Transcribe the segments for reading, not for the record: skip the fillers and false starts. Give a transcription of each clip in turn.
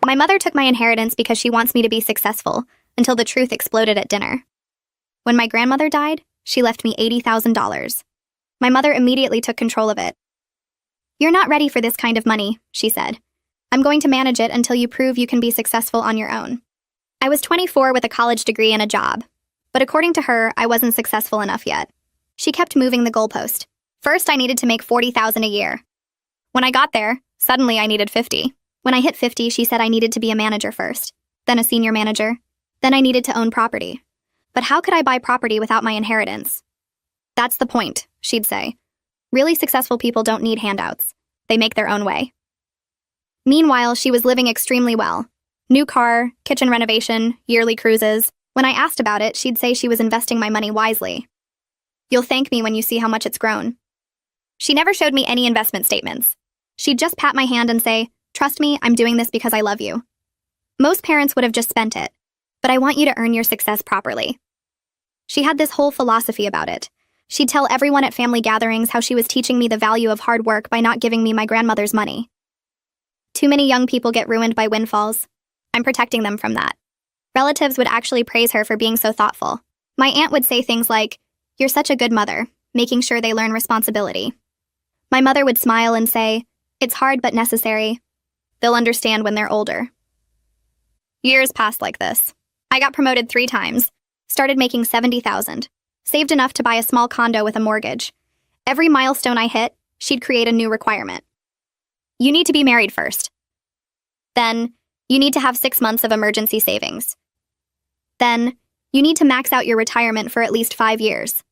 My mother took my inheritance because she wants me to be successful, until the truth exploded at dinner. When my grandmother died, she left me $80,000. My mother immediately took control of it. "You're not ready for this kind of money," she said. "I'm going to manage it until you prove you can be successful on your own." I was 24 with a college degree and a job, but according to her, I wasn't successful enough yet. She kept moving the goalpost. First, I needed to make $40,000 a year. When I got there, suddenly I needed 50. When I hit 50, she said I needed to be a manager first, then a senior manager, then I needed to own property. But how could I buy property without my inheritance? "That's the point," she'd say. "Really successful people don't need handouts. They make their own way." Meanwhile, she was living extremely well. New car, kitchen renovation, yearly cruises. When I asked about it, she'd say she was investing my money wisely. "You'll thank me when you see how much it's grown." She never showed me any investment statements. She'd just pat my hand and say, "Trust me, I'm doing this because I love you." Most parents would have just spent it, but I want you to earn your success properly. She had this whole philosophy about it. She'd tell everyone at family gatherings how she was teaching me the value of hard work by not giving me my grandmother's money. Too many young people get ruined by windfalls. I'm protecting them from that. Relatives would actually praise her for being so thoughtful. My aunt would say things like, "You're such a good mother," making sure they learn responsibility. My mother would smile and say, "It's hard but necessary. They'll understand when they're older." Years passed like this. I got promoted 3 times, started making $70,000, saved enough to buy a small condo with a mortgage. Every milestone I hit, she'd create a new requirement. "You need to be married first." Then, "You need to have 6 months of emergency savings." Then, "You need to max out your retirement for at least 5 years."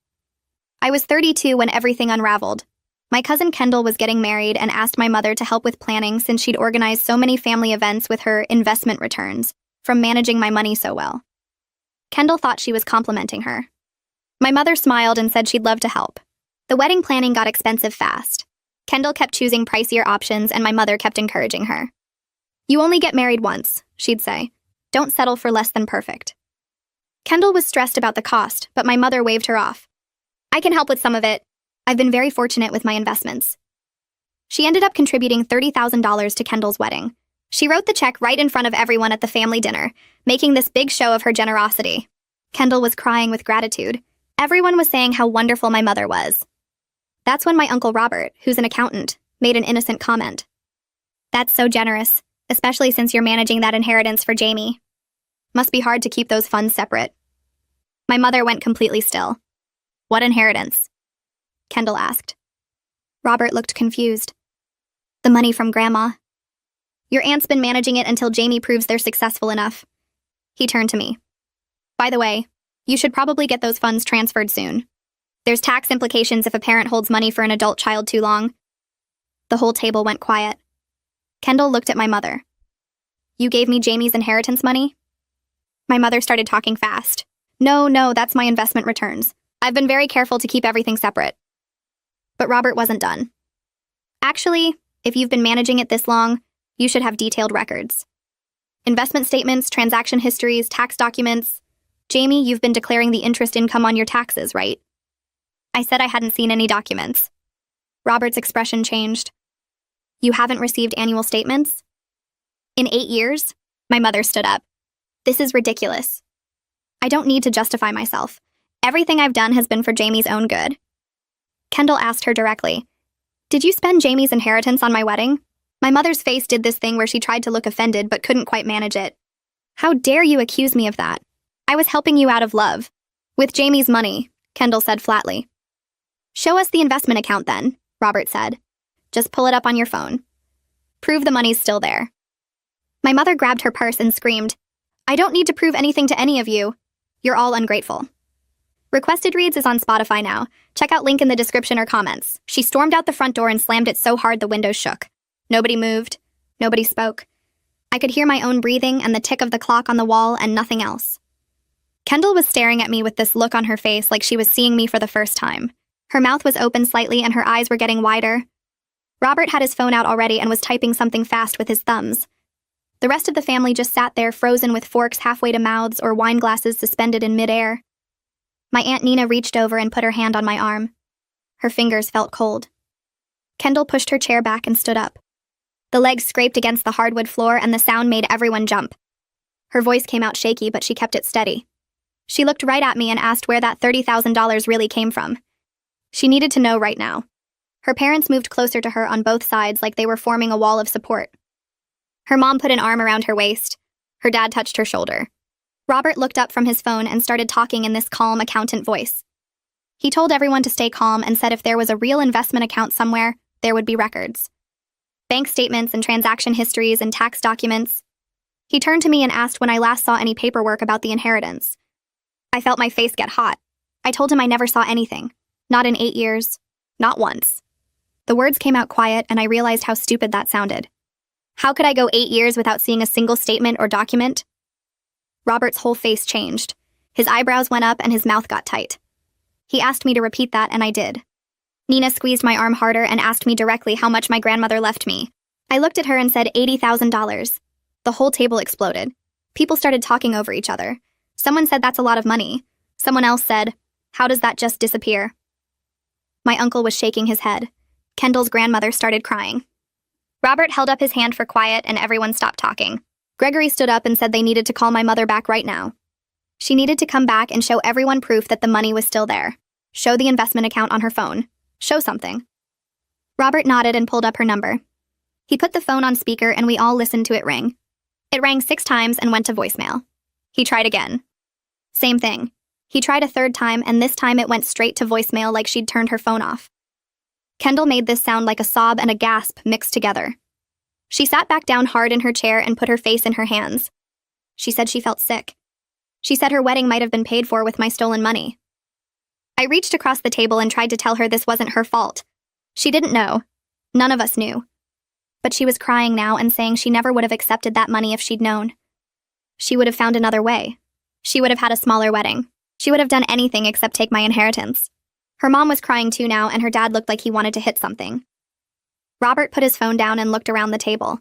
I was 32 when everything unraveled. My cousin Kendall was getting married and asked my mother to help with planning since she'd organized so many family events with her investment returns from managing my money so well. Kendall thought she was complimenting her. My mother smiled and said she'd love to help. The wedding planning got expensive fast. Kendall kept choosing pricier options and my mother kept encouraging her. "You only get married once," she'd say. "Don't settle for less than perfect." Kendall was stressed about the cost, but my mother waved her off. "I can help with some of it. I've been very fortunate with my investments." She ended up contributing $30,000 to Kendall's wedding. She wrote the check right in front of everyone at the family dinner, making this big show of her generosity. Kendall was crying with gratitude. Everyone was saying how wonderful my mother was. That's when my Uncle Robert, who's an accountant, made an innocent comment. "That's so generous, especially since you're managing that inheritance for Jamie. Must be hard to keep those funds separate." My mother went completely still. "What inheritance?" Kendall asked. Robert looked confused. "The money from Grandma. Your aunt's been managing it until Jamie proves they're successful enough." He turned to me. "By the way, you should probably get those funds transferred soon. There's tax implications if a parent holds money for an adult child too long." The whole table went quiet. Kendall looked at my mother. "You gave me Jamie's inheritance money?" My mother started talking fast. No, that's my investment returns. I've been very careful to keep everything separate." But Robert wasn't done. "Actually, if you've been managing it this long, you should have detailed records. Investment statements, transaction histories, tax documents. Jamie, you've been declaring the interest income on your taxes, right?" I said I hadn't seen any documents. Robert's expression changed. "You haven't received annual statements?" "In 8 years?" My mother stood up. "This is ridiculous. I don't need to justify myself. Everything I've done has been for Jamie's own good." Kendall asked her directly, "Did you spend Jamie's inheritance on my wedding?" My mother's face did this thing where she tried to look offended but couldn't quite manage it. "How dare you accuse me of that? I was helping you out of love." "With Jamie's money," Kendall said flatly. "Show us the investment account then," Robert said. "Just pull it up on your phone. Prove the money's still there." My mother grabbed her purse and screamed, "I don't need to prove anything to any of you. You're all ungrateful." Requested Reads is on Spotify now. Check out link in the description or comments. She stormed out the front door and slammed it so hard the windows shook. Nobody moved. Nobody spoke. I could hear my own breathing and the tick of the clock on the wall and nothing else. Kendall was staring at me with this look on her face like she was seeing me for the first time. Her mouth was open slightly and her eyes were getting wider. Robert had his phone out already and was typing something fast with his thumbs. The rest of the family just sat there frozen with forks halfway to mouths or wine glasses suspended in midair. My Aunt Nina reached over and put her hand on my arm. Her fingers felt cold. Kendall pushed her chair back and stood up. The legs scraped against the hardwood floor and the sound made everyone jump. Her voice came out shaky, but she kept it steady. She looked right at me and asked where that $30,000 really came from. She needed to know right now. Her parents moved closer to her on both sides like they were forming a wall of support. Her mom put an arm around her waist. Her dad touched her shoulder. Robert looked up from his phone and started talking in this calm accountant voice. He told everyone to stay calm and said if there was a real investment account somewhere, there would be records. Bank statements and transaction histories and tax documents. He turned to me and asked when I last saw any paperwork about the inheritance. I felt my face get hot. I told him I never saw anything. Not in 8 years. Not once. The words came out quiet and I realized how stupid that sounded. How could I go 8 years without seeing a single statement or document? Robert's whole face changed. His eyebrows went up and his mouth got tight. He asked me to repeat that and I did. Nina squeezed my arm harder and asked me directly how much my grandmother left me. I looked at her and said $80,000. The whole table exploded. People started talking over each other. Someone said that's a lot of money. Someone else said, how does that just disappear? My uncle was shaking his head. Kendall's grandmother started crying. Robert held up his hand for quiet and everyone stopped talking. Gregory stood up and said they needed to call my mother back right now. She needed to come back and show everyone proof that the money was still there. Show the investment account on her phone. Show something. Robert nodded and pulled up her number. He put the phone on speaker and we all listened to it ring. It rang 6 times and went to voicemail. He tried again. Same thing. He tried a 3rd time and this time it went straight to voicemail like she'd turned her phone off. Kendall made this sound like a sob and a gasp mixed together. She sat back down hard in her chair and put her face in her hands. She said she felt sick. She said her wedding might have been paid for with my stolen money. I reached across the table and tried to tell her this wasn't her fault. She didn't know. None of us knew. But she was crying now and saying she never would have accepted that money if she'd known. She would have found another way. She would have had a smaller wedding. She would have done anything except take my inheritance. Her mom was crying too now and her dad looked like he wanted to hit something. Robert put his phone down and looked around the table.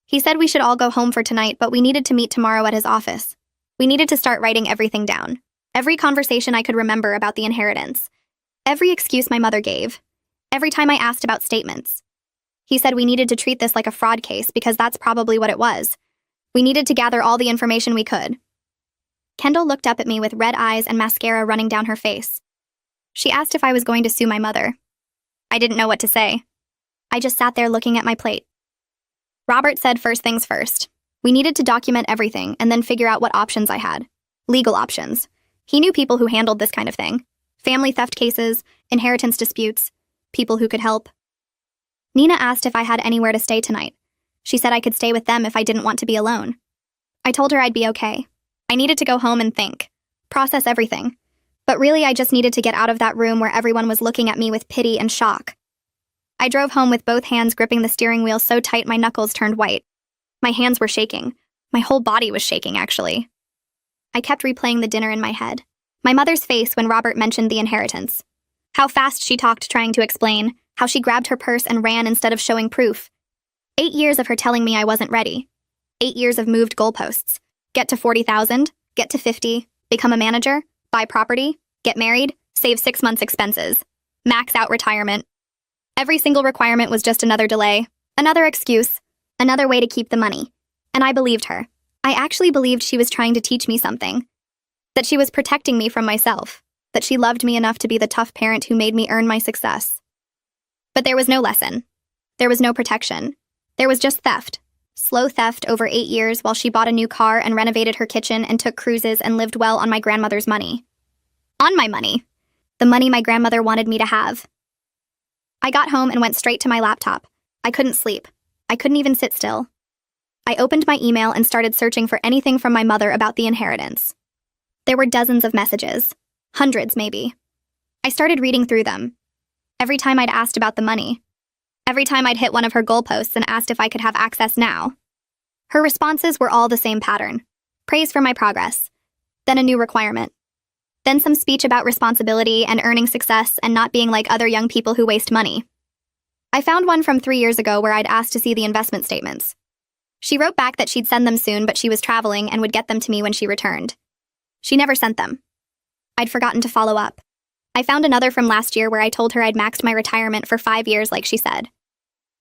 He said we should all go home for tonight, but we needed to meet tomorrow at his office. We needed to start writing everything down. Every conversation I could remember about the inheritance. Every excuse my mother gave. Every time I asked about statements. He said we needed to treat this like a fraud case because that's probably what it was. We needed to gather all the information we could. Kendall looked up at me with red eyes and mascara running down her face. She asked if I was going to sue my mother. I didn't know what to say. I just sat there looking at my plate. Robert said first things first. We needed to document everything and then figure out what options I had. Legal options. He knew people who handled this kind of thing. Family theft cases, inheritance disputes, people who could help. Nina asked if I had anywhere to stay tonight. She said I could stay with them if I didn't want to be alone. I told her I'd be okay. I needed to go home and think. Process everything. But really, I just needed to get out of that room where everyone was looking at me with pity and shock. I drove home with both hands gripping the steering wheel so tight my knuckles turned white. My hands were shaking. My whole body was shaking, actually. I kept replaying the dinner in my head. My mother's face when Robert mentioned the inheritance. How fast she talked trying to explain. How she grabbed her purse and ran instead of showing proof. 8 years of her telling me I wasn't ready. 8 years of moved goalposts. Get to 40,000, get to 50, become a manager, buy property, get married, save 6 months' expenses, max out retirement. Every single requirement was just another delay, another excuse, another way to keep the money. And I believed her. I actually believed she was trying to teach me something. That she was protecting me from myself. That she loved me enough to be the tough parent who made me earn my success. But there was no lesson. There was no protection. There was just theft. Slow theft over 8 years while she bought a new car and renovated her kitchen and took cruises and lived well on my grandmother's money. On my money. The money my grandmother wanted me to have. I got home and went straight to my laptop. I couldn't sleep. I couldn't even sit still. I opened my email and started searching for anything from my mother about the inheritance. There were dozens of messages. Hundreds, maybe. I started reading through them. Every time I'd asked about the money. Every time I'd hit one of her goalposts and asked if I could have access now. Her responses were all the same pattern. Praise for my progress. Then a new requirement. Then some speech about responsibility and earning success and not being like other young people who waste money. I found one from 3 years ago where I'd asked to see the investment statements. She wrote back that she'd send them soon, but she was traveling and would get them to me when she returned. She never sent them. I'd forgotten to follow up. I found another from last year where I told her I'd maxed my retirement for 5 years like she said.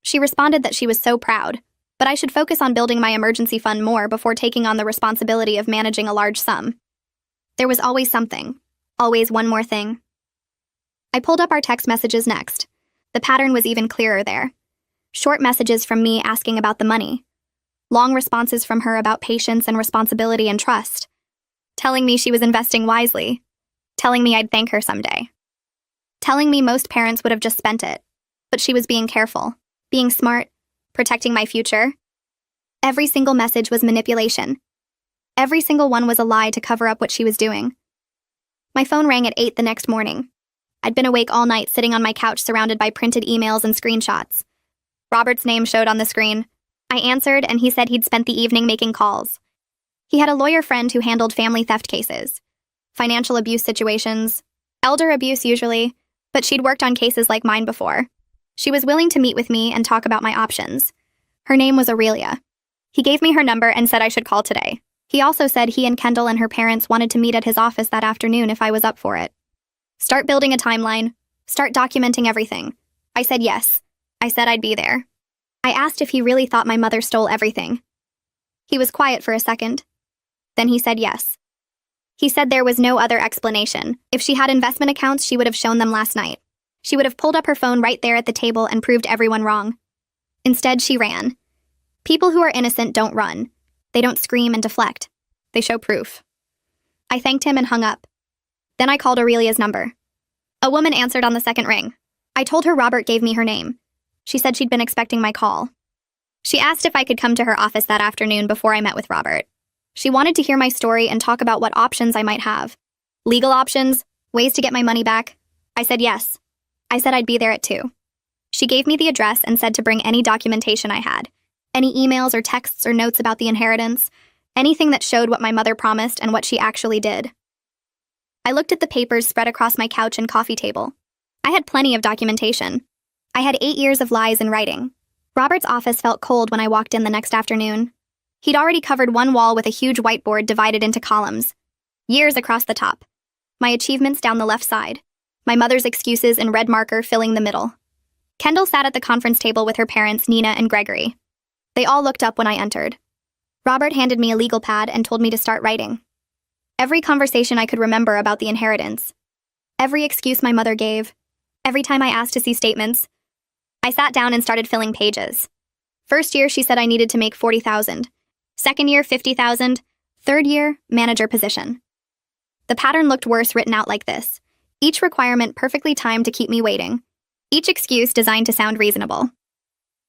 She responded that she was so proud, but I should focus on building my emergency fund more before taking on the responsibility of managing a large sum. There was always something, always one more thing. I pulled up our text messages next. The pattern was even clearer there. Short messages from me asking about the money. Long responses from her about patience and responsibility and trust. Telling me she was investing wisely. Telling me I'd thank her someday. Telling me most parents would have just spent it, but she was being careful, being smart, protecting my future. Every single message was manipulation. Every single one was a lie to cover up what she was doing. My phone rang at 8 the next morning. I'd been awake all night sitting on my couch surrounded by printed emails and screenshots. Robert's name showed on the screen. I answered, and he said he'd spent the evening making calls. He had a lawyer friend who handled family theft cases, financial abuse situations, elder abuse usually, but she'd worked on cases like mine before. She was willing to meet with me and talk about my options. Her name was Aurelia. He gave me her number and said I should call today. He also said he and Kendall and her parents wanted to meet at his office that afternoon if I was up for it. Start building a timeline. Start documenting everything. I said yes. I said I'd be there. I asked if he really thought my mother stole everything. He was quiet for a second. Then he said yes. He said there was no other explanation. If she had investment accounts, she would have shown them last night. She would have pulled up her phone right there at the table and proved everyone wrong. Instead, she ran. People who are innocent don't run. They don't scream and deflect. They show proof. I thanked him and hung up. Then I called Aurelia's number. A woman answered on the second ring. I told her Robert gave me her name. She said she'd been expecting my call. She asked if I could come to her office that afternoon before I met with Robert. She wanted to hear my story and talk about what options I might have. Legal options, ways to get my money back. I said yes. I said I'd be there at 2. She gave me the address and said to bring any documentation I had. Any emails or texts or notes about the inheritance. Anything that showed what my mother promised and what she actually did. I looked at the papers spread across my couch and coffee table. I had plenty of documentation. I had 8 years of lies in writing. Robert's office felt cold when I walked in the next afternoon. He'd already covered one wall with a huge whiteboard divided into columns. Years across the top. My achievements down the left side. My mother's excuses in red marker filling the middle. Kendall sat at the conference table with her parents, Nina and Gregory. They all looked up when I entered. Robert handed me a legal pad and told me to start writing. Every conversation I could remember about the inheritance. Every excuse my mother gave. Every time I asked to see statements. I sat down and started filling pages. First year, she said I needed to make $40,000. Second year, $50,000. Third year, manager position. The pattern looked worse written out like this. Each requirement perfectly timed to keep me waiting. Each excuse designed to sound reasonable.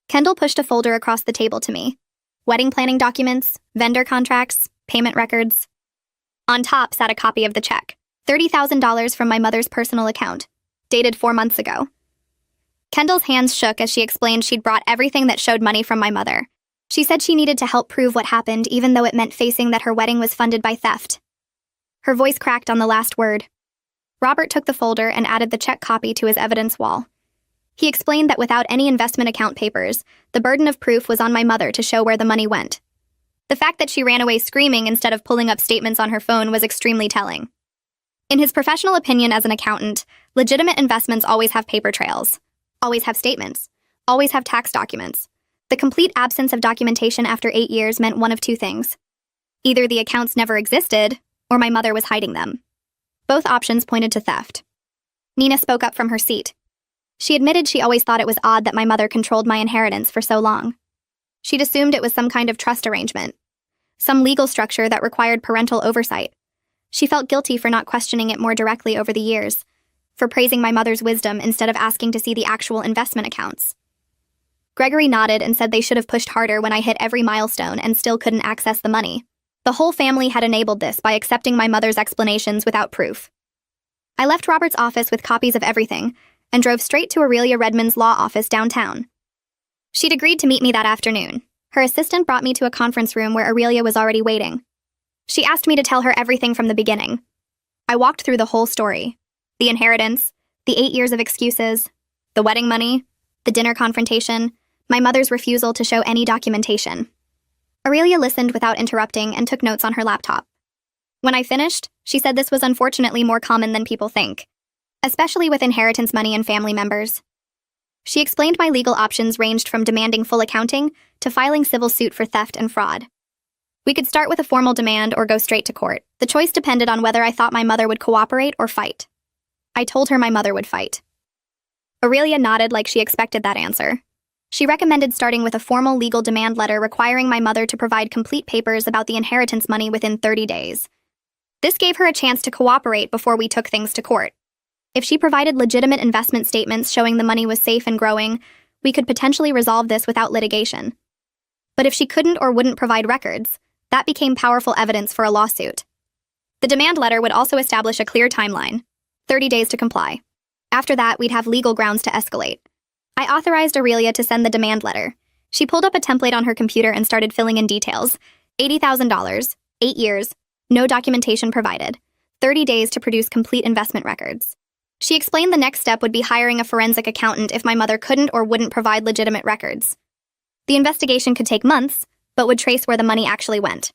Kendall pushed a folder across the table to me. Wedding planning documents, vendor contracts, payment records. On top sat a copy of the check. $30,000 from my mother's personal account, dated 4 months ago. Kendall's hands shook as she explained she'd brought everything that showed money from my mother. She said she needed to help prove what happened, even though it meant facing that her wedding was funded by theft. Her voice cracked on the last word. Robert took the folder and added the check copy to his evidence wall. He explained that without any investment account papers, the burden of proof was on my mother to show where the money went. The fact that she ran away screaming instead of pulling up statements on her phone was extremely telling. In his professional opinion as an accountant, legitimate investments always have paper trails, always have statements, always have tax documents. The complete absence of documentation after 8 years meant one of two things. Either the accounts never existed, or my mother was hiding them. Both options pointed to theft. Nina spoke up from her seat. She admitted she always thought it was odd that my mother controlled my inheritance for so long. She'd assumed it was some kind of trust arrangement, some legal structure that required parental oversight. She felt guilty for not questioning it more directly over the years, for praising my mother's wisdom instead of asking to see the actual investment accounts. Gregory nodded and said they should have pushed harder when I hit every milestone and still couldn't access the money. The whole family had enabled this by accepting my mother's explanations without proof. I left Robert's office with copies of everything and drove straight to Aurelia Redmond's law office downtown. She'd agreed to meet me that afternoon. Her assistant brought me to a conference room where Aurelia was already waiting. She asked me to tell her everything from the beginning. I walked through the whole story. The inheritance, the 8 years of excuses, the wedding money, the dinner confrontation, my mother's refusal to show any documentation. Aurelia listened without interrupting and took notes on her laptop. When I finished, she said this was unfortunately more common than people think, especially with inheritance money and family members. She explained my legal options ranged from demanding full accounting to filing civil suit for theft and fraud. We could start with a formal demand or go straight to court. The choice depended on whether I thought my mother would cooperate or fight. I told her my mother would fight. Aurelia nodded like she expected that answer. She recommended starting with a formal legal demand letter requiring my mother to provide complete papers about the inheritance money within 30 days. This gave her a chance to cooperate before we took things to court. If she provided legitimate investment statements showing the money was safe and growing, we could potentially resolve this without litigation. But if she couldn't or wouldn't provide records, that became powerful evidence for a lawsuit. The demand letter would also establish a clear timeline, 30 days to comply. After that, we'd have legal grounds to escalate. I authorized Aurelia to send the demand letter. She pulled up a template on her computer and started filling in details. $80,000, 8 years, no documentation provided, 30 days to produce complete investment records. She explained the next step would be hiring a forensic accountant if my mother couldn't or wouldn't provide legitimate records. The investigation could take months, but would trace where the money actually went.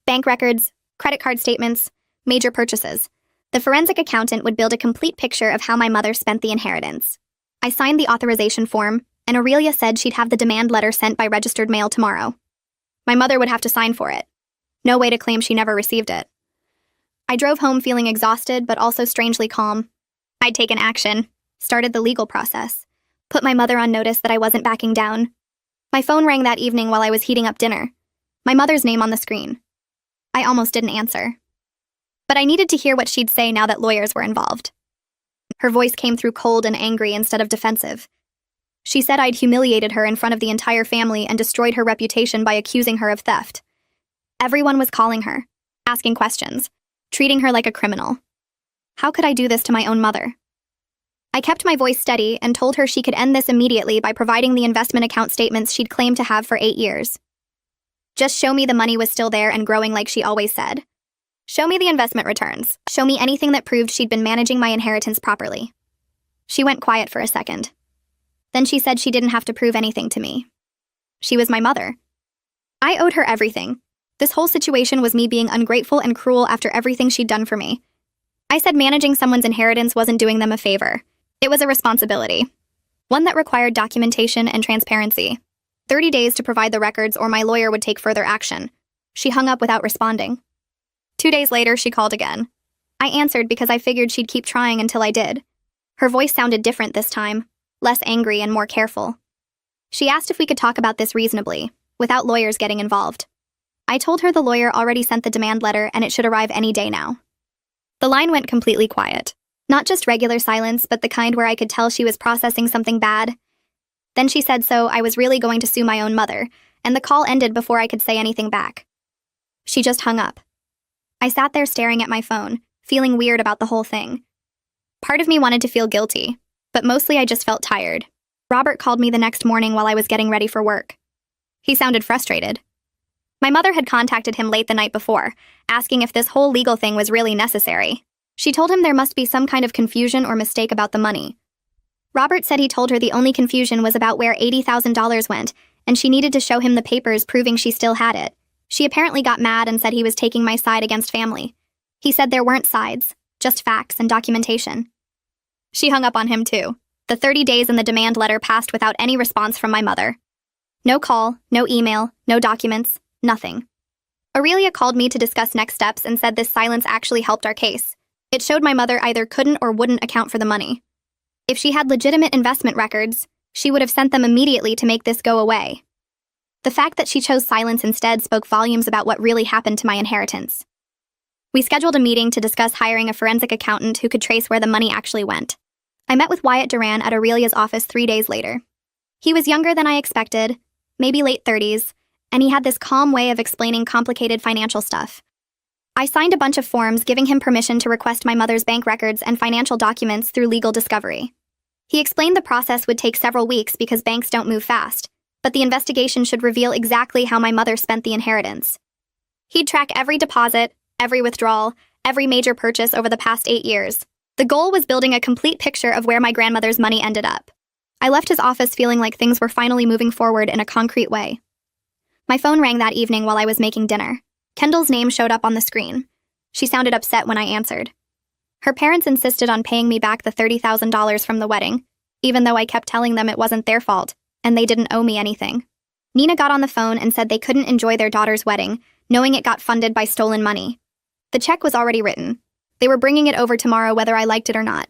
Bank records, credit card statements, major purchases. The forensic accountant would build a complete picture of how my mother spent the inheritance. I signed the authorization form, and Aurelia said she'd have the demand letter sent by registered mail tomorrow. My mother would have to sign for it. No way to claim she never received it. I drove home feeling exhausted, but also strangely calm. I'd taken action, started the legal process, put my mother on notice that I wasn't backing down. My phone rang that evening while I was heating up dinner. My mother's name on the screen. I almost didn't answer. But I needed to hear what she'd say now that lawyers were involved. Her voice came through cold and angry instead of defensive. She said I'd humiliated her in front of the entire family and destroyed her reputation by accusing her of theft. Everyone was calling her, asking questions, treating her like a criminal. How could I do this to my own mother? I kept my voice steady and told her she could end this immediately by providing the investment account statements she'd claimed to have for 8 years. Just show me the money was still there and growing like she always said. Show me the investment returns. Show me anything that proved she'd been managing my inheritance properly. She went quiet for a second. Then she said she didn't have to prove anything to me. She was my mother. I owed her everything. This whole situation was me being ungrateful and cruel after everything she'd done for me. I said managing someone's inheritance wasn't doing them a favor. It was a responsibility. One that required documentation and transparency. 30 days to provide the records or my lawyer would take further action. She hung up without responding. 2 days later, she called again. I answered because I figured she'd keep trying until I did. Her voice sounded different this time, less angry and more careful. She asked if we could talk about this reasonably, without lawyers getting involved. I told her the lawyer already sent the demand letter and it should arrive any day now. The line went completely quiet. Not just regular silence, but the kind where I could tell she was processing something bad. Then she said so I was really going to sue my own mother, and the call ended before I could say anything back. She just hung up. I sat there staring at my phone, feeling weird about the whole thing. Part of me wanted to feel guilty, but mostly I just felt tired. Robert called me the next morning while I was getting ready for work. He sounded frustrated. My mother had contacted him late the night before, asking if this whole legal thing was really necessary. She told him there must be some kind of confusion or mistake about the money. Robert said he told her the only confusion was about where $80,000 went, and she needed to show him the papers proving she still had it. She apparently got mad and said he was taking my side against family. He said there weren't sides, just facts and documentation. She hung up on him too. The 30 days in the demand letter passed without any response from my mother. No call, no email, no documents, nothing. Aurelia called me to discuss next steps and said this silence actually helped our case. It showed my mother either couldn't or wouldn't account for the money. If she had legitimate investment records, she would have sent them immediately to make this go away. The fact that she chose silence instead spoke volumes about what really happened to my inheritance. We scheduled a meeting to discuss hiring a forensic accountant who could trace where the money actually went. I met with Wyatt Duran at Aurelia's office 3 days later. He was younger than I expected, maybe late 30s, and he had this calm way of explaining complicated financial stuff. I signed a bunch of forms giving him permission to request my mother's bank records and financial documents through legal discovery. He explained the process would take several weeks because banks don't move fast, but the investigation should reveal exactly how my mother spent the inheritance. He'd track every deposit, every withdrawal, every major purchase over the past 8 years. The goal was building a complete picture of where my grandmother's money ended up. I left his office feeling like things were finally moving forward in a concrete way. My phone rang that evening while I was making dinner. Kendall's name showed up on the screen. She sounded upset when I answered. Her parents insisted on paying me back the $30,000 from the wedding. even though I kept telling them it wasn't their fault, and they didn't owe me anything. Nina got on the phone and said they couldn't enjoy their daughter's wedding, knowing it got funded by stolen money. The check was already written. They were bringing it over tomorrow whether I liked it or not.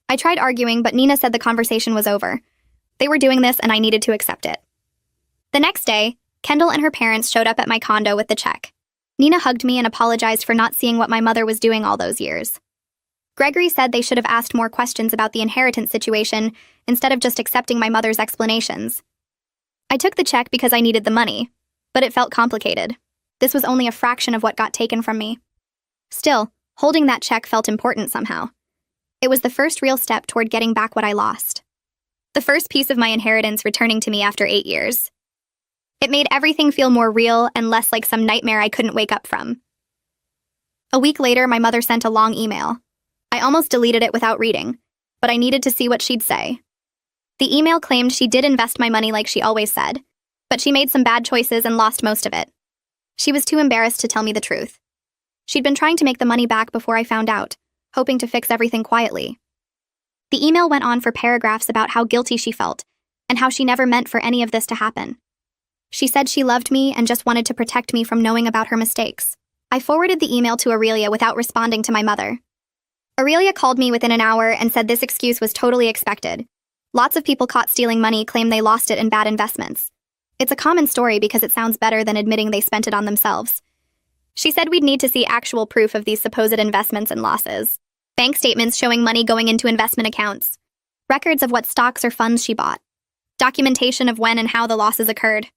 I tried arguing, but Nina said the conversation was over. They were doing this and I needed to accept it. The next day, Kendall and her parents showed up at my condo with the check. Nina hugged me and apologized for not seeing what my mother was doing all those years. Gregory said they should have asked more questions about the inheritance situation instead of just accepting my mother's explanations. I took the check because I needed the money, but it felt complicated. This was only a fraction of what got taken from me. Still, holding that check felt important somehow. It was the first real step toward getting back what I lost. The first piece of my inheritance returning to me after 8 years. It made everything feel more real and less like some nightmare I couldn't wake up from. A week later, my mother sent a long email. I almost deleted it without reading, but I needed to see what she'd say. The email claimed she did invest my money like she always said, but she made some bad choices and lost most of it. She was too embarrassed to tell me the truth. She'd been trying to make the money back before I found out, hoping to fix everything quietly. The email went on for paragraphs about how guilty she felt, and how she never meant for any of this to happen. She said she loved me and just wanted to protect me from knowing about her mistakes. I forwarded the email to Aurelia without responding to my mother. Aurelia called me within an hour and said this excuse was totally expected. Lots of people caught stealing money claim they lost it in bad investments. It's a common story because it sounds better than admitting they spent it on themselves. She said we'd need to see actual proof of these supposed investments and losses. Bank statements showing money going into investment accounts. Records of what stocks or funds she bought. Documentation of when and how the losses occurred.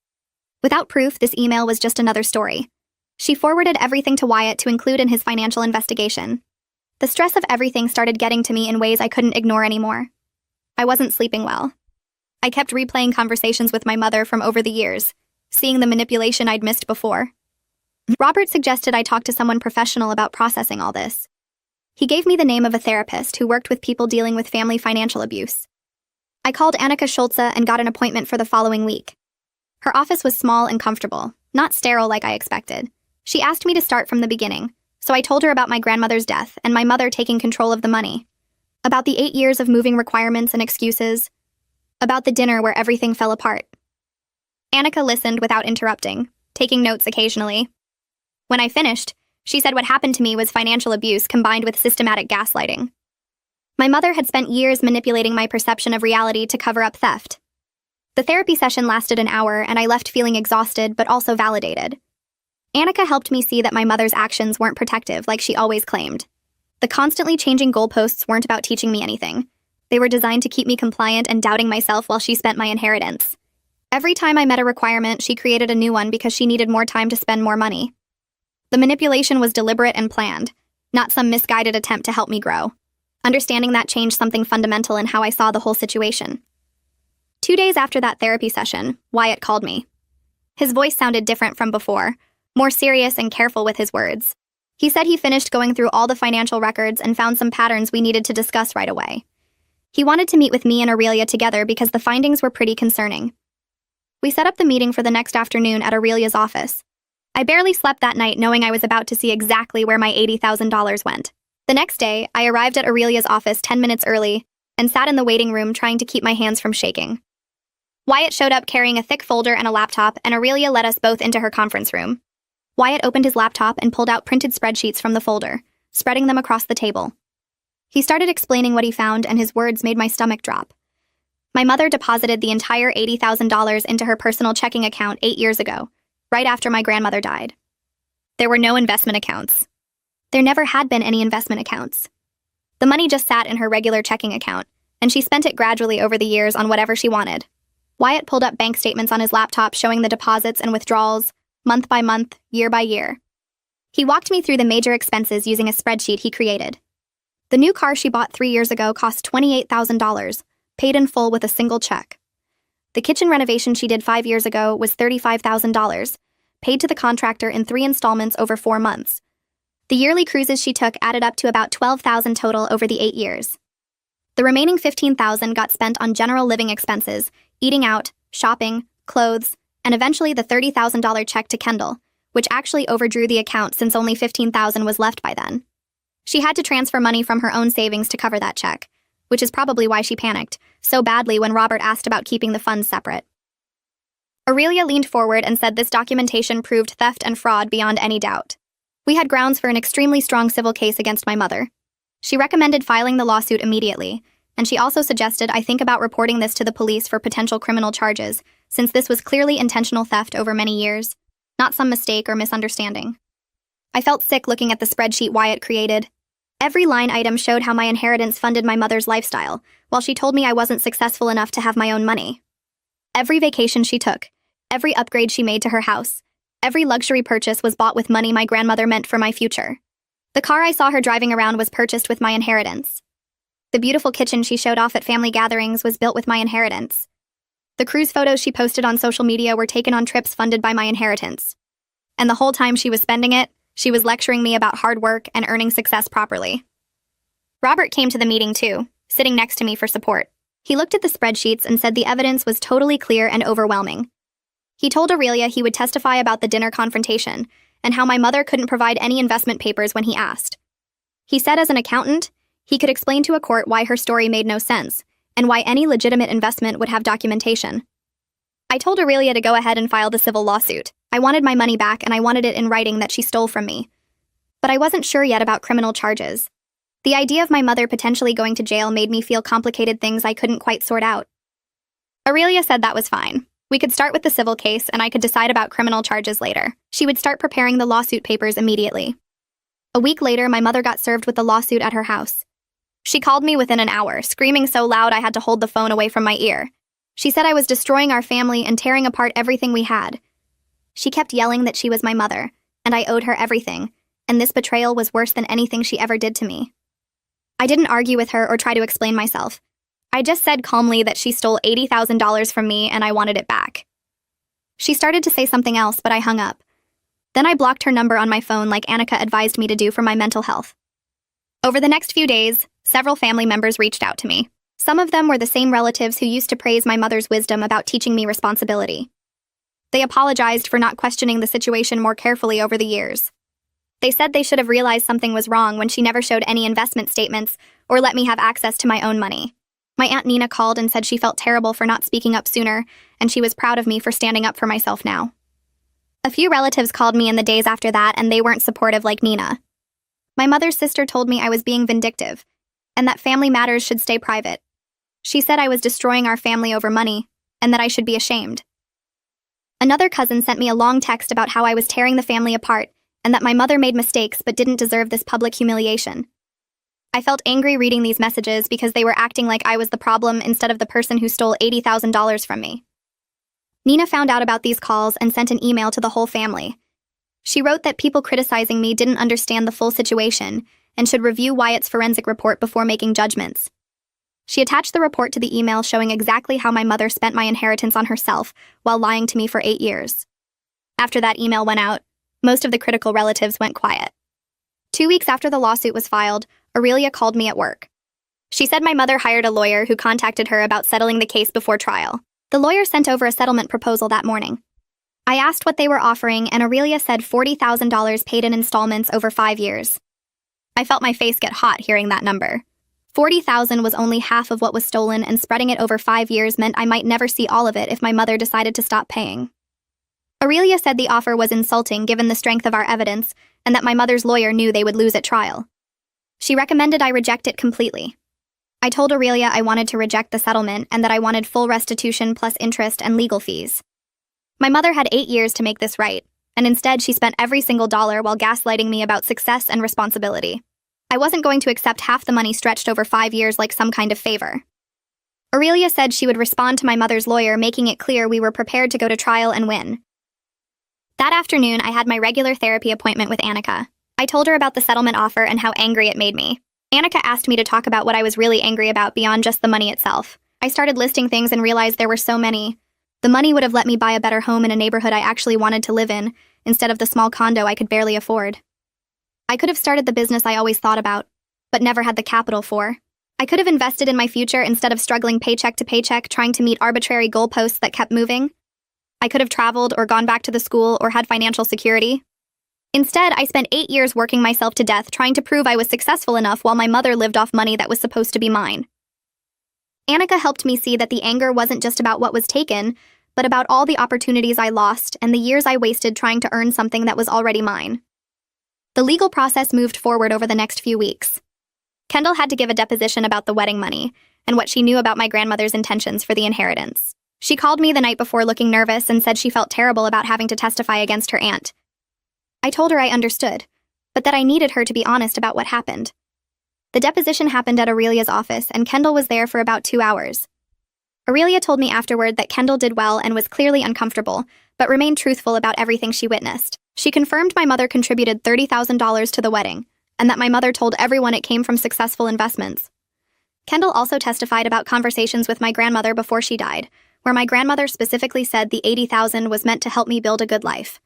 Without proof, this email was just another story. She forwarded everything to Wyatt to include in his financial investigation. The stress of everything started getting to me in ways I couldn't ignore anymore. I wasn't sleeping well. I kept replaying conversations with my mother from over the years, seeing the manipulation I'd missed before. Robert suggested I talk to someone professional about processing all this. He gave me the name of a therapist who worked with people dealing with family financial abuse. I called Annika Schulze and got an appointment for the following week. Her office was small and comfortable, not sterile like I expected. She asked me to start from the beginning, so I told her about my grandmother's death and my mother taking control of the money. About the 8 years of moving requirements and excuses. About the dinner where everything fell apart. Annika listened without interrupting, taking notes occasionally. When I finished, she said what happened to me was financial abuse combined with systematic gaslighting. My mother had spent years manipulating my perception of reality to cover up theft. The therapy session lasted an hour and I left feeling exhausted but also validated. Annika helped me see that my mother's actions weren't protective like she always claimed. The constantly changing goalposts weren't about teaching me anything. They were designed to keep me compliant and doubting myself while she spent my inheritance. Every time I met a requirement, she created a new one because she needed more time to spend more money. The manipulation was deliberate and planned, not some misguided attempt to help me grow. Understanding that changed something fundamental in how I saw the whole situation. 2 days after that therapy session, Wyatt called me. His voice sounded different from before, more serious and careful with his words. He said he finished going through all the financial records and found some patterns we needed to discuss right away. He wanted to meet with me and Aurelia together because the findings were pretty concerning. We set up the meeting for the next afternoon at Aurelia's office. I barely slept that night knowing I was about to see exactly where my $80,000 went. The next day, I arrived at Aurelia's office 10 minutes early and sat in the waiting room trying to keep my hands from shaking. Wyatt showed up carrying a thick folder and a laptop, and Aurelia led us both into her conference room. Wyatt opened his laptop and pulled out printed spreadsheets from the folder, spreading them across the table. He started explaining what he found, and his words made my stomach drop. My mother deposited the entire $80,000 into her personal checking account 8 years ago, right after my grandmother died. There were no investment accounts. There never had been any investment accounts. The money just sat in her regular checking account, and she spent it gradually over the years on whatever she wanted. Wyatt pulled up bank statements on his laptop showing the deposits and withdrawals, month by month, year by year. He walked me through the major expenses using a spreadsheet he created. The new car she bought 3 years ago cost $28,000, paid in full with a single check. The kitchen renovation she did 5 years ago was $35,000, paid to the contractor in 3 installments over 4 months. The yearly cruises she took added up to about $12,000 total over the 8 years. The remaining $15,000 got spent on general living expenses, eating out, shopping, clothes, and eventually the $30,000 check to Kendall, which actually overdrew the account since only $15,000 was left by then. She had to transfer money from her own savings to cover that check, which is probably why she panicked so badly when Robert asked about keeping the funds separate. Aurelia leaned forward and said this documentation proved theft and fraud beyond any doubt. We had grounds for an extremely strong civil case against my mother. She recommended filing the lawsuit immediately, and she also suggested I think about reporting this to the police for potential criminal charges, since this was clearly intentional theft over many years, not some mistake or misunderstanding. I felt sick looking at the spreadsheet Wyatt created. Every line item showed how my inheritance funded my mother's lifestyle, while she told me I wasn't successful enough to have my own money. Every vacation she took, every upgrade she made to her house, every luxury purchase was bought with money my grandmother meant for my future. The car I saw her driving around was purchased with my inheritance. The beautiful kitchen she showed off at family gatherings was built with my inheritance. The cruise photos she posted on social media were taken on trips funded by my inheritance. And the whole time she was spending it, she was lecturing me about hard work and earning success properly. Robert came to the meeting too, sitting next to me for support. He looked at the spreadsheets and said the evidence was totally clear and overwhelming. He told Aurelia he would testify about the dinner confrontation and how my mother couldn't provide any investment papers when he asked. He said as an accountant, he could explain to a court why her story made no sense and why any legitimate investment would have documentation. I told Aurelia to go ahead and file the civil lawsuit. I wanted my money back and I wanted it in writing that she stole from me. But I wasn't sure yet about criminal charges. The idea of my mother potentially going to jail made me feel complicated things I couldn't quite sort out. Aurelia said that was fine. We could start with the civil case and I could decide about criminal charges later. She would start preparing the lawsuit papers immediately. A week later, my mother got served with the lawsuit at her house. She called me within an hour, screaming so loud I had to hold the phone away from my ear. She said I was destroying our family and tearing apart everything we had. She kept yelling that she was my mother, and I owed her everything, and this betrayal was worse than anything she ever did to me. I didn't argue with her or try to explain myself. I just said calmly that she stole $80,000 from me and I wanted it back. She started to say something else, but I hung up. Then I blocked her number on my phone like Annika advised me to do for my mental health. Over the next few days, several family members reached out to me. Some of them were the same relatives who used to praise my mother's wisdom about teaching me responsibility. They apologized for not questioning the situation more carefully over the years. They said they should have realized something was wrong when she never showed any investment statements or let me have access to my own money. My Aunt Nina called and said she felt terrible for not speaking up sooner, and she was proud of me for standing up for myself now. A few relatives called me in the days after that, and they weren't supportive like Nina. My mother's sister told me I was being vindictive, and that family matters should stay private. She said I was destroying our family over money, and that I should be ashamed. Another cousin sent me a long text about how I was tearing the family apart, and that my mother made mistakes but didn't deserve this public humiliation. I felt angry reading these messages because they were acting like I was the problem instead of the person who stole $80,000 from me. Nina found out about these calls and sent an email to the whole family. She wrote that people criticizing me didn't understand the full situation and should review Wyatt's forensic report before making judgments. She attached the report to the email showing exactly how my mother spent my inheritance on herself while lying to me for 8 years. After that email went out, most of the critical relatives went quiet. 2 weeks after the lawsuit was filed, Aurelia called me at work. She said my mother hired a lawyer who contacted her about settling the case before trial. The lawyer sent over a settlement proposal that morning. I asked what they were offering, and Aurelia said $40,000 paid in installments over 5 years. I felt my face get hot hearing that number. $40,000 was only half of what was stolen, and spreading it over 5 years meant I might never see all of it if my mother decided to stop paying. Aurelia said the offer was insulting given the strength of our evidence, and that my mother's lawyer knew they would lose at trial. She recommended I reject it completely. I told Aurelia I wanted to reject the settlement and that I wanted full restitution plus interest and legal fees. My mother had 8 years to make this right, and instead she spent every single dollar while gaslighting me about success and responsibility. I wasn't going to accept half the money stretched over 5 years like some kind of favor. Aurelia said she would respond to my mother's lawyer, making it clear we were prepared to go to trial and win. That afternoon, I had my regular therapy appointment with Annika. I told her about the settlement offer and how angry it made me. Annika asked me to talk about what I was really angry about beyond just the money itself. I started listing things and realized there were so many. The money would have let me buy a better home in a neighborhood I actually wanted to live in, instead of the small condo I could barely afford. I could have started the business I always thought about, but never had the capital for. I could have invested in my future instead of struggling paycheck to paycheck trying to meet arbitrary goalposts that kept moving. I could have traveled or gone back to the school or had financial security. Instead, I spent 8 years working myself to death trying to prove I was successful enough while my mother lived off money that was supposed to be mine. Annika helped me see that the anger wasn't just about what was taken, but about all the opportunities I lost and the years I wasted trying to earn something that was already mine. The legal process moved forward over the next few weeks. Kendall had to give a deposition about the wedding money and what she knew about my grandmother's intentions for the inheritance. She called me the night before looking nervous and said she felt terrible about having to testify against her aunt. I told her I understood, but that I needed her to be honest about what happened. The deposition happened at Aurelia's office, and Kendall was there for about 2 hours. Aurelia told me afterward that Kendall did well and was clearly uncomfortable, but remained truthful about everything she witnessed. She confirmed my mother contributed $30,000 to the wedding, and that my mother told everyone it came from successful investments. Kendall also testified about conversations with my grandmother before she died, where my grandmother specifically said the $80,000 was meant to help me build a good life.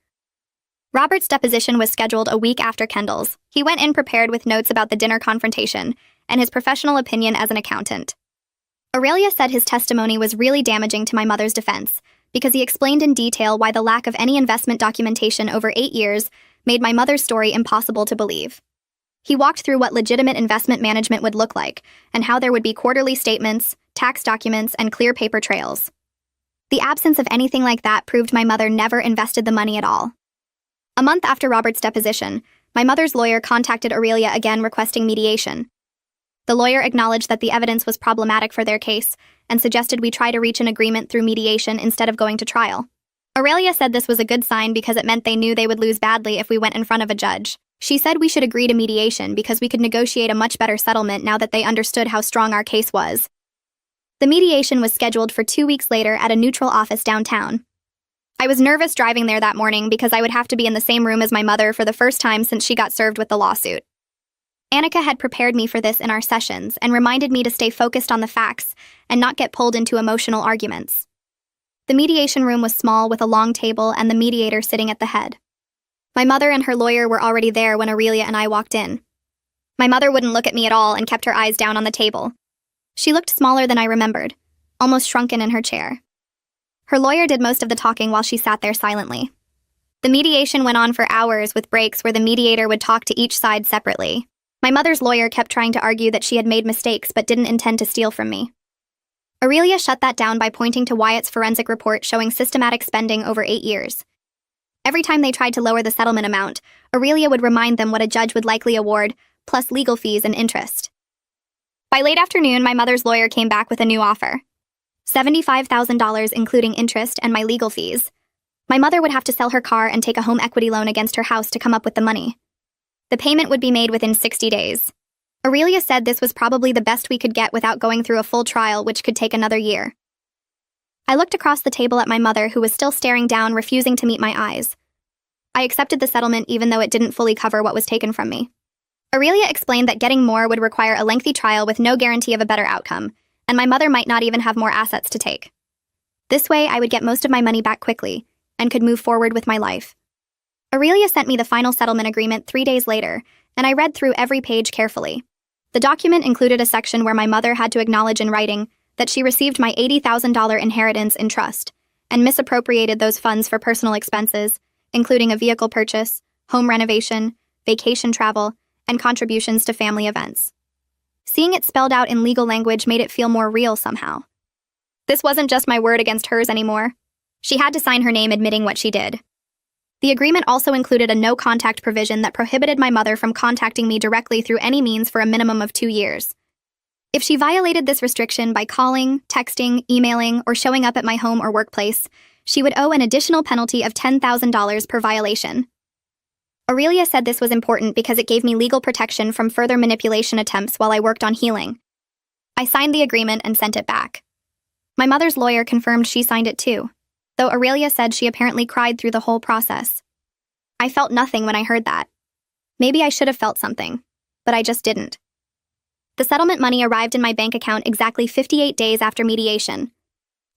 Robert's deposition was scheduled a week after Kendall's. He went in prepared with notes about the dinner confrontation and his professional opinion as an accountant. Aurelia said his testimony was really damaging to my mother's defense because he explained in detail why the lack of any investment documentation over 8 years made my mother's story impossible to believe. He walked through what legitimate investment management would look like and how there would be quarterly statements, tax documents, and clear paper trails. The absence of anything like that proved my mother never invested the money at all. A month after Robert's deposition, my mother's lawyer contacted Aurelia again requesting mediation. The lawyer acknowledged that the evidence was problematic for their case and suggested we try to reach an agreement through mediation instead of going to trial. Aurelia said this was a good sign because it meant they knew they would lose badly if we went in front of a judge. She said we should agree to mediation because we could negotiate a much better settlement now that they understood how strong our case was. The mediation was scheduled for 2 weeks later at a neutral office downtown. I was nervous driving there that morning because I would have to be in the same room as my mother for the first time since she got served with the lawsuit. Annika had prepared me for this in our sessions and reminded me to stay focused on the facts and not get pulled into emotional arguments. The mediation room was small with a long table and the mediator sitting at the head. My mother and her lawyer were already there when Aurelia and I walked in. My mother wouldn't look at me at all and kept her eyes down on the table. She looked smaller than I remembered, almost shrunken in her chair. Her lawyer did most of the talking while she sat there silently. The mediation went on for hours with breaks where the mediator would talk to each side separately. My mother's lawyer kept trying to argue that she had made mistakes but didn't intend to steal from me. Aurelia shut that down by pointing to Wyatt's forensic report showing systematic spending over 8 years. Every time they tried to lower the settlement amount, Aurelia would remind them what a judge would likely award, plus legal fees and interest. By late afternoon, my mother's lawyer came back with a new offer. $75,000 including interest and my legal fees. My mother would have to sell her car and take a home equity loan against her house to come up with the money. The payment would be made within 60 days. Aurelia said this was probably the best we could get without going through a full trial, which could take another year. I looked across the table at my mother, who was still staring down, refusing to meet my eyes. I accepted the settlement even though it didn't fully cover what was taken from me. Aurelia explained that getting more would require a lengthy trial with no guarantee of a better outcome, and my mother might not even have more assets to take. This way, I would get most of my money back quickly and could move forward with my life. Aurelia sent me the final settlement agreement 3 days later, and I read through every page carefully. The document included a section where my mother had to acknowledge in writing that she received my $80,000 inheritance in trust and misappropriated those funds for personal expenses, including a vehicle purchase, home renovation, vacation travel, and contributions to family events. Seeing it spelled out in legal language made it feel more real somehow. This wasn't just my word against hers anymore. She had to sign her name admitting what she did. The agreement also included a no-contact provision that prohibited my mother from contacting me directly through any means for a minimum of 2 years. If she violated this restriction by calling, texting, emailing, or showing up at my home or workplace, she would owe an additional penalty of $10,000 per violation. Aurelia said this was important because it gave me legal protection from further manipulation attempts while I worked on healing. I signed the agreement and sent it back. My mother's lawyer confirmed she signed it too, though Aurelia said she apparently cried through the whole process. I felt nothing when I heard that. Maybe I should have felt something, but I just didn't. The settlement money arrived in my bank account exactly 58 days after mediation.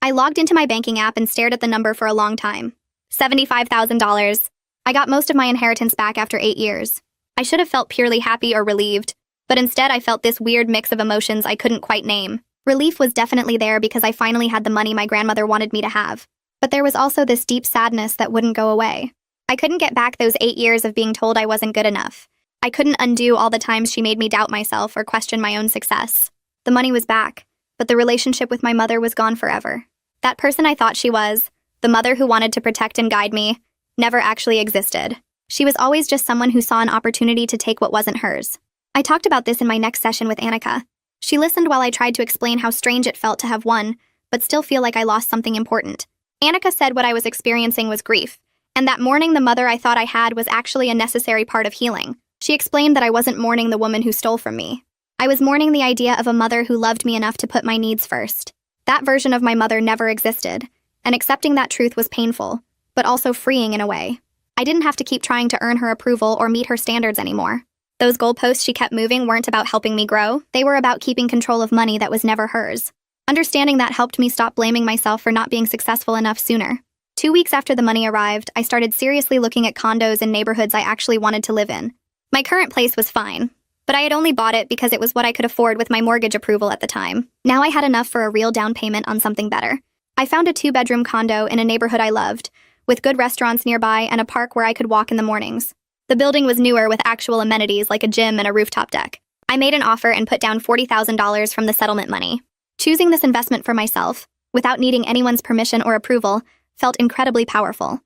I logged into my banking app and stared at the number for a long time. $75,000. I got most of my inheritance back after 8 years. I should have felt purely happy or relieved, but instead I felt this weird mix of emotions I couldn't quite name. Relief was definitely there because I finally had the money my grandmother wanted me to have. But there was also this deep sadness that wouldn't go away. I couldn't get back those 8 years of being told I wasn't good enough. I couldn't undo all the times she made me doubt myself or question my own success. The money was back, but the relationship with my mother was gone forever. That person I thought she was, the mother who wanted to protect and guide me, never actually existed. She was always just someone who saw an opportunity to take what wasn't hers. I talked about this in my next session with Annika. She listened while I tried to explain how strange it felt to have won, but still feel like I lost something important. Annika said what I was experiencing was grief, and that mourning the mother I thought I had was actually a necessary part of healing. She explained that I wasn't mourning the woman who stole from me. I was mourning the idea of a mother who loved me enough to put my needs first. That version of my mother never existed, and accepting that truth was painful, but also freeing in a way. I didn't have to keep trying to earn her approval or meet her standards anymore. Those goalposts she kept moving weren't about helping me grow, they were about keeping control of money that was never hers. Understanding that helped me stop blaming myself for not being successful enough sooner. 2 weeks after the money arrived, I started seriously looking at condos in neighborhoods I actually wanted to live in. My current place was fine, but I had only bought it because it was what I could afford with my mortgage approval at the time. Now I had enough for a real down payment on something better. I found a 2-bedroom condo in a neighborhood I loved, with good restaurants nearby and a park where I could walk in the mornings. The building was newer with actual amenities like a gym and a rooftop deck. I made an offer and put down $40,000 from the settlement money. Choosing this investment for myself, without needing anyone's permission or approval, felt incredibly powerful.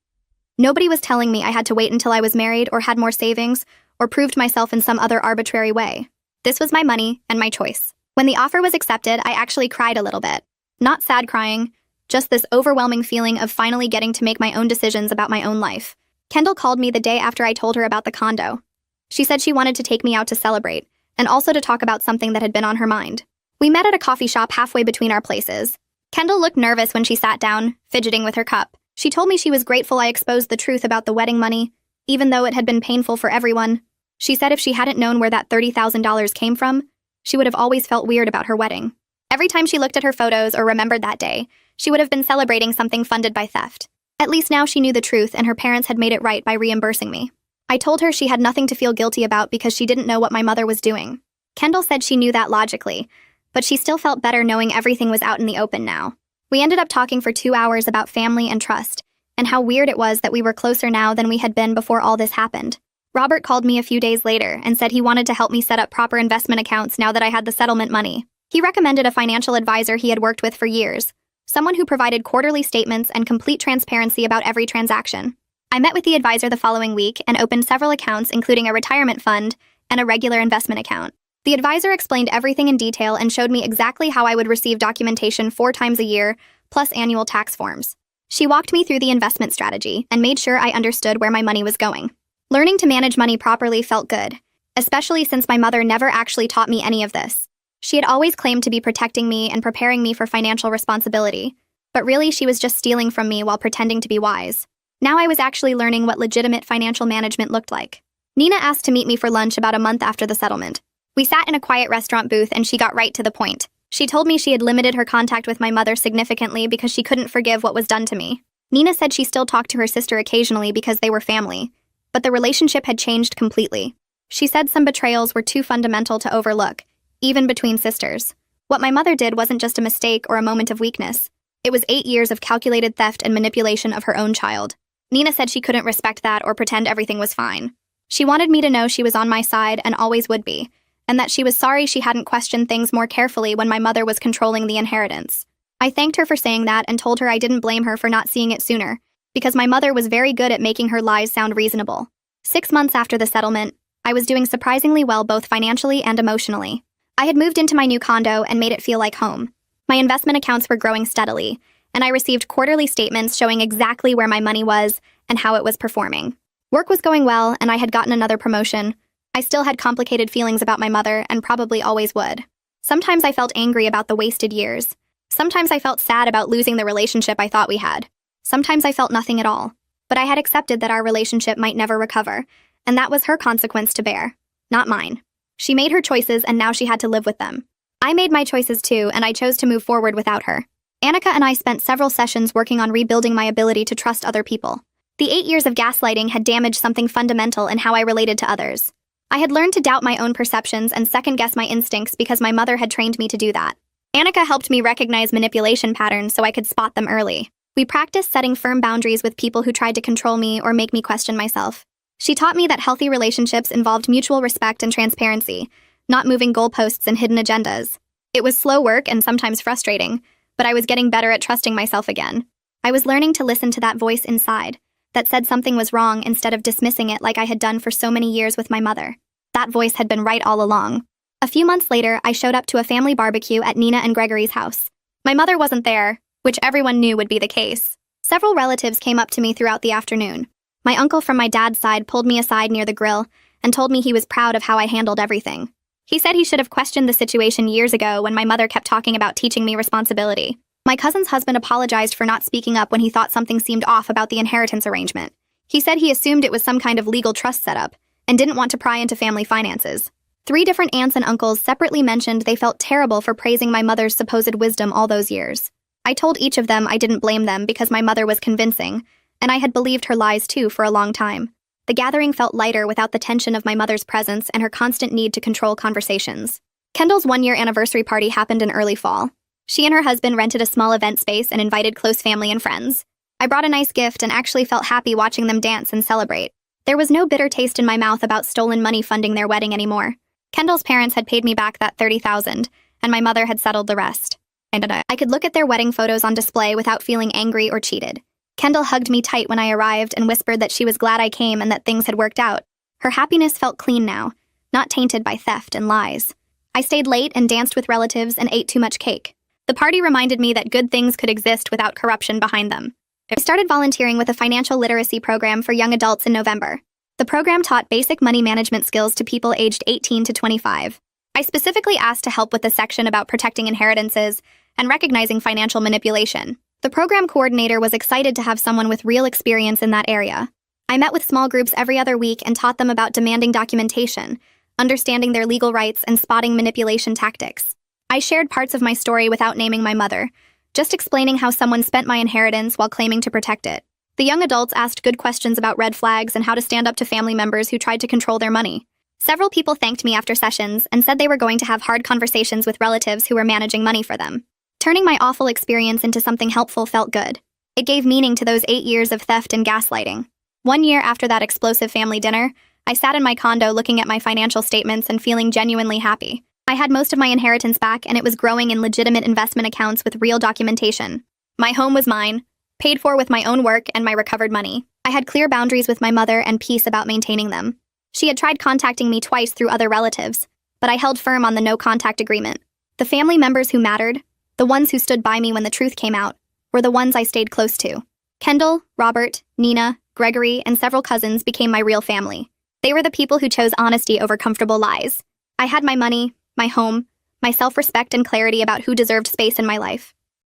Nobody was telling me I had to wait until I was married or had more savings, or proved myself in some other arbitrary way. This was my money and my choice. When the offer was accepted, I actually cried a little bit. Not sad crying, just this overwhelming feeling of finally getting to make my own decisions about my own life. Kendall called me the day after I told her about the condo. She said she wanted to take me out to celebrate, and also to talk about something that had been on her mind. We met at a coffee shop halfway between our places. Kendall looked nervous when she sat down, fidgeting with her cup. She told me she was grateful I exposed the truth about the wedding money, even though it had been painful for everyone. She said if she hadn't known where that $30,000 came from, she would have always felt weird about her wedding. Every time she looked at her photos or remembered that day, she would have been celebrating something funded by theft. At least now she knew the truth and her parents had made it right by reimbursing me. I told her she had nothing to feel guilty about because she didn't know what my mother was doing. Kendall said she knew that logically, but she still felt better knowing everything was out in the open now. We ended up talking for 2 hours about family and trust, and how weird it was that we were closer now than we had been before all this happened. Robert called me a few days later and said he wanted to help me set up proper investment accounts now that I had the settlement money. He recommended a financial advisor he had worked with for years, someone who provided quarterly statements and complete transparency about every transaction. I met with the advisor the following week and opened several accounts, including a retirement fund and a regular investment account. The advisor explained everything in detail and showed me exactly how I would receive documentation 4 times a year, plus annual tax forms. She walked me through the investment strategy and made sure I understood where my money was going. Learning to manage money properly felt good, especially since my mother never actually taught me any of this. She had always claimed to be protecting me and preparing me for financial responsibility, but really she was just stealing from me while pretending to be wise. Now I was actually learning what legitimate financial management looked like. Nina asked to meet me for lunch about a month after the settlement. We sat in a quiet restaurant booth and she got right to the point. She told me she had limited her contact with my mother significantly because she couldn't forgive what was done to me. Nina said she still talked to her sister occasionally because they were family, but the relationship had changed completely. She said some betrayals were too fundamental to overlook, even between sisters. What my mother did wasn't just a mistake or a moment of weakness. It was 8 years of calculated theft and manipulation of her own child. Nina said she couldn't respect that or pretend everything was fine. She wanted me to know she was on my side and always would be, and that she was sorry she hadn't questioned things more carefully when my mother was controlling the inheritance. I thanked her for saying that and told her I didn't blame her for not seeing it sooner, because my mother was very good at making her lies sound reasonable. 6 months after the settlement, I was doing surprisingly well both financially and emotionally. I had moved into my new condo and made it feel like home. My investment accounts were growing steadily, and I received quarterly statements showing exactly where my money was and how it was performing. Work was going well, and I had gotten another promotion. I still had complicated feelings about my mother, and probably always would. Sometimes I felt angry about the wasted years. Sometimes I felt sad about losing the relationship I thought we had. Sometimes I felt nothing at all. But I had accepted that our relationship might never recover, and that was her consequence to bear, not mine. She made her choices, and now she had to live with them. I made my choices too, and I chose to move forward without her. Annika and I spent several sessions working on rebuilding my ability to trust other people. The 8 years of gaslighting had damaged something fundamental in how I related to others. I had learned to doubt my own perceptions and second-guess my instincts because my mother had trained me to do that. Annika helped me recognize manipulation patterns so I could spot them early. We practiced setting firm boundaries with people who tried to control me or make me question myself. She taught me that healthy relationships involved mutual respect and transparency, not moving goalposts and hidden agendas. It was slow work and sometimes frustrating, but I was getting better at trusting myself again. I was learning to listen to that voice inside that said something was wrong instead of dismissing it like I had done for so many years with my mother. That voice had been right all along. A few months later, I showed up to a family barbecue at Nina and Gregory's house. My mother wasn't there, which everyone knew would be the case. Several relatives came up to me throughout the afternoon. My uncle from my dad's side pulled me aside near the grill and told me he was proud of how I handled everything. He said he should have questioned the situation years ago when my mother kept talking about teaching me responsibility. My cousin's husband apologized for not speaking up when he thought something seemed off about the inheritance arrangement. He said he assumed it was some kind of legal trust setup and didn't want to pry into family finances. 3 different aunts and uncles separately mentioned they felt terrible for praising my mother's supposed wisdom all those years. I told each of them I didn't blame them because my mother was convincing, and I had believed her lies too for a long time. The gathering felt lighter without the tension of my mother's presence and her constant need to control conversations. Kendall's 1-year anniversary party happened in early fall. She and her husband rented a small event space and invited close family and friends. I brought a nice gift and actually felt happy watching them dance and celebrate. There was no bitter taste in my mouth about stolen money funding their wedding anymore. Kendall's parents had paid me back that $30,000, and my mother had settled the rest. And I could look at their wedding photos on display without feeling angry or cheated. Kendall hugged me tight when I arrived and whispered that she was glad I came and that things had worked out. Her happiness felt clean now, not tainted by theft and lies. I stayed late and danced with relatives and ate too much cake. The party reminded me that good things could exist without corruption behind them. I started volunteering with a financial literacy program for young adults in November. The program taught basic money management skills to people aged 18 to 25. I specifically asked to help with the section about protecting inheritances and recognizing financial manipulation. The program coordinator was excited to have someone with real experience in that area. I met with small groups every other week and taught them about demanding documentation, understanding their legal rights, and spotting manipulation tactics. I shared parts of my story without naming my mother, just explaining how someone spent my inheritance while claiming to protect it. The young adults asked good questions about red flags and how to stand up to family members who tried to control their money. Several people thanked me after sessions and said they were going to have hard conversations with relatives who were managing money for them. Turning my awful experience into something helpful felt good. It gave meaning to those 8 years of theft and gaslighting. 1 year after that explosive family dinner, I sat in my condo looking at my financial statements and feeling genuinely happy. I had most of my inheritance back, and it was growing in legitimate investment accounts with real documentation. My home was mine, paid for with my own work and my recovered money. I had clear boundaries with my mother and peace about maintaining them. She had tried contacting me twice through other relatives, but I held firm on the no-contact agreement. The family members who mattered, the ones who stood by me when the truth came out, were the ones I stayed close to. Kendall, Robert, Nina, Gregory, and several cousins became my real family. They were the people who chose honesty over comfortable lies. I had my money, my home, my self-respect, and clarity about who deserved space in my life.